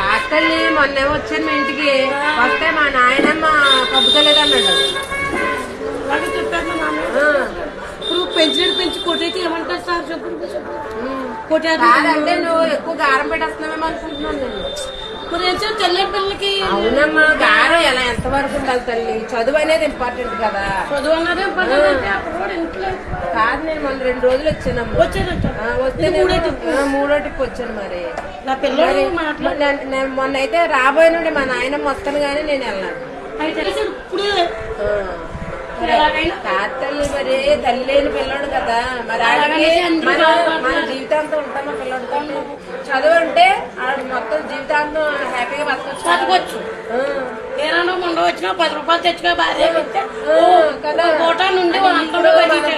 తాతల్ని మొన్న వచ్చాను మా ఇంటికి వస్తే మా నాయనమ్మ పబ్బుతలేదన్నాడు. ఇప్పుడు పెంచినట్టు పెంచి కొట్టయితే ఏమంటారు సార్? కాదంటే నువ్వు ఎక్కువ గారం పెట్టేస్తున్నావేమో అనుకుంటున్నాను నేను. తెల్ల పిల్లలకి అవునమ్మా, గారం ఎలా ఎంత వరకు ఉండాలి తల్లి? చదువు అనేది ఇంపార్టెంట్ కదా. చదువు అన్నదే కాదు, నేను మొన్న 2 రోజులు వచ్చానమ్మా. వస్తే మూడో టిప్పు వచ్చాను. మరి నా పిల్లలు మొన్న అయితే రాబోయేనండి మా నాయనమ్మ వస్తాను గానీ నేను వెళ్ళాను. ఇప్పుడు తాతల్లి మరి తల్లి లేని పిల్లడు కదా, మరి మన జీవితాంతం ఉంటామా పిల్లడితో? చదువు అంటే మొత్తం జీవితాంతం హ్యాపీగా బతకొచ్చు. ఏమన్నా ముందు వచ్చినా 10 రూపాయలు తెచ్చుకో భార్య కదా.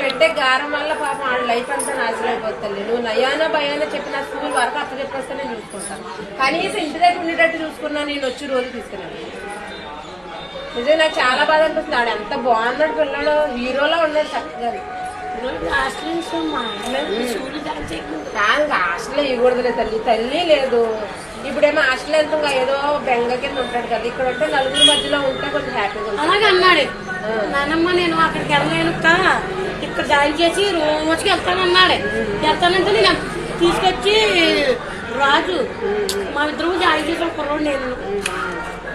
పెట్టే గారం వల్ల పాపం వాళ్ళ లైఫ్ అంతా నాశనం అయిపోతుంది. నువ్వు నయానో భయానో చెప్పిన స్కూల్ వరకు అప్ప చెప్పేస్తే నేను చూసుకుంటాను. కనీసం ఇంటి దగ్గర ఉండేటట్టు చూసుకున్నా నేను వచ్చి రోజు తీసుకున్నాను. నిజం నాకు చాలా బాధ అనిపిస్తుంది. ఆడు ఎంత బాగున్నాడు పిల్లడు, హీరోలా ఉన్నాడు చక్కగా. హాస్టల్లో ఇవ్వకూడదులే తల్లి. తల్లి లేదు, ఇప్పుడేమో హాస్టల్ ఎంత ఏదో బెంగ కింద ఉంటాడు కదా. ఇక్కడ ఉంటే నలుగురు మధ్యలో ఉంటే కొంచెం హ్యాపీగా ఉంటుంది. అలాగే అన్నాడు నానమ్మ, నేను అక్కడికి వెళ్ళలేను ఇక్కడ జాయిన్ చేసి రోజుకి వెళ్తానన్నాడే. వెళ్తానంటే నేను తీసుకొచ్చి రాజు మా ఇద్దరు జాయిన్ చేసిన కుర్రోడు. నేను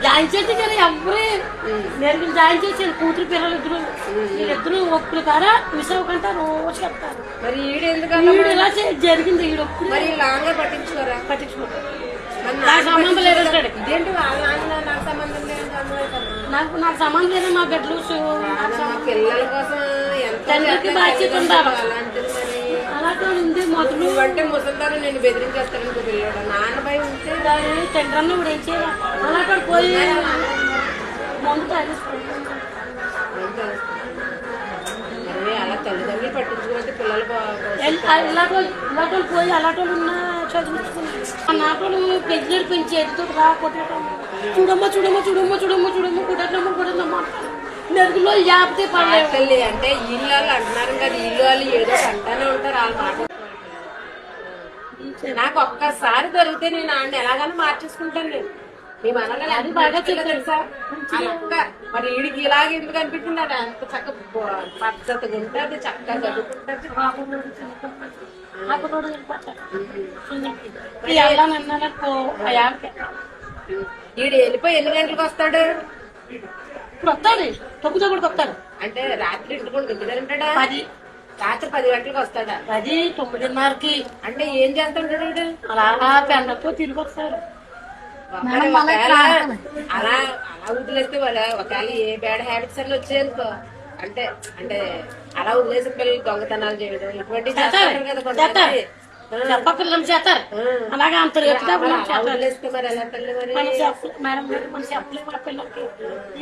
జాయిన్ చేస్తే కదా ఎవరు నేను జాయిన్ చేసాను. కూతురు పిల్లలు వీళ్ళిద్దరు ఒక్కరు కాడా మిస్ అవ్వకుండా రోజు చెప్తారు. మరి ఈడు ఇలా జరిగింది. ఈడు ఒక్కరు మరి లాంగా పట్టించుకోరా. నాకు సంబంధం లేదంటాడు. ఇదేంటి నాకు సంబంధం లేదు, నాకు సంబంధం లేదు. మా బిడ్డలు పిల్లల కోసం తండ్రికి బాధ్యత ఉండాలి. అలాగే ఉంది. మొదలు అంటే ముసలిదారు నేను బెదిరించేస్తాను పిల్లడు. నాన్న భయం ఉంటే తండ్రి ఇప్పుడు ఏం చేయాలి? అలా పోయి ముందు అలా తల్లిదండ్రులు పట్టించుకుంటే పిల్లలు ఇలాంటి పోయి అలాంటి ఉన్నా చదివించుకున్నాను. నాటోళ్ళు పెంచినట్టు పెంచి ఎదుగుతూ కొట్టడం చూడమ్మా కొట్టమ్మా నెరుగులో యాపితే పడలేదు. అంటే ఇల్లు వాళ్ళు అంటున్నారు కదా, ఇల్లు వాళ్ళు ఏదో అంటానే ఉంటారు. వాళ్ళ మాట నాకు ఒక్కసారి దొరికితే నేను ఆడిని ఎలాగైనా మార్చేసుకుంటాను. నేను మీ మనల్ని అది బాగా తెలుసా అక్క. మరి వీడికి ఇలాగ ఎందుకు అనిపించింది? అది అంత చక్కగా పద్ధతిగా ఉంటుంది, చక్కగా చదువుకుంటుంది. వీడు వెళ్ళిపోయి ఎన్ని గంటలకు వస్తాడు? ఇప్పుడు వస్తాడు, తొక్కుతో కూడా వస్తాడు. అంటే రాత్రి ఇంటి కూడా ఉంటాడా? రాత్రి 10 గంటలకు వస్తాడా? 10, 9:30కి. అంటే ఏం చేస్తుంటాడు? అలా పెండతో తిరిగి వస్తాడు. అలా వదిలేస్తే వాళ్ళు ఒకవేళ ఏ బ్యాడ్ హ్యాబిట్స్ అన్ని వచ్చాయనుకో, అంటే అలా వదిలేసిన పిల్లలు దొంగతనాలు చేయడం ఇటువంటి పిల్లలు చేస్తారు. అలాగే అంత వదిలేస్తే మరి ఎలా తల్లి? మరి మేడం మనం చెప్పలేము మా పిల్లలకి.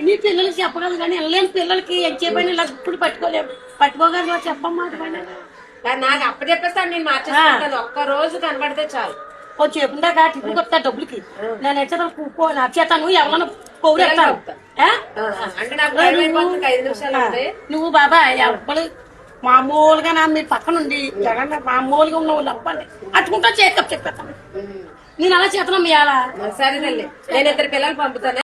ఇన్ని పిల్లలకి చెప్పగలరు కానీ వెళ్ళలేని పిల్లలకి ఎంచేపైన ఇలా ఇప్పుడు పట్టుకోగలరు. చెప్పమ్మా నాకు అప్ప చెప్పేస్తాను. నేను మార్చేస్తాను. ఒక్క రోజు కనబడితే చాలు. కొంచెం చెప్పుందాక టిప్పు కొత్త డబ్బులకి నేను నచ్చేతాను. ఎవరన్నా పౌరేస్తాను. నువ్వు బాబా ఎవరు మామూలుగా మీరు పక్కన ఉండి జగన్ మామూలుగా ఉన్న వాళ్ళు అవ్వండి అట్టుకుంటా చేకప్ చెప్పేస్తాను. నేను అలా చేతనం ఇవ్వాలా? సరే తల్లి, నేను 2 పిల్లలు పంపుతాను.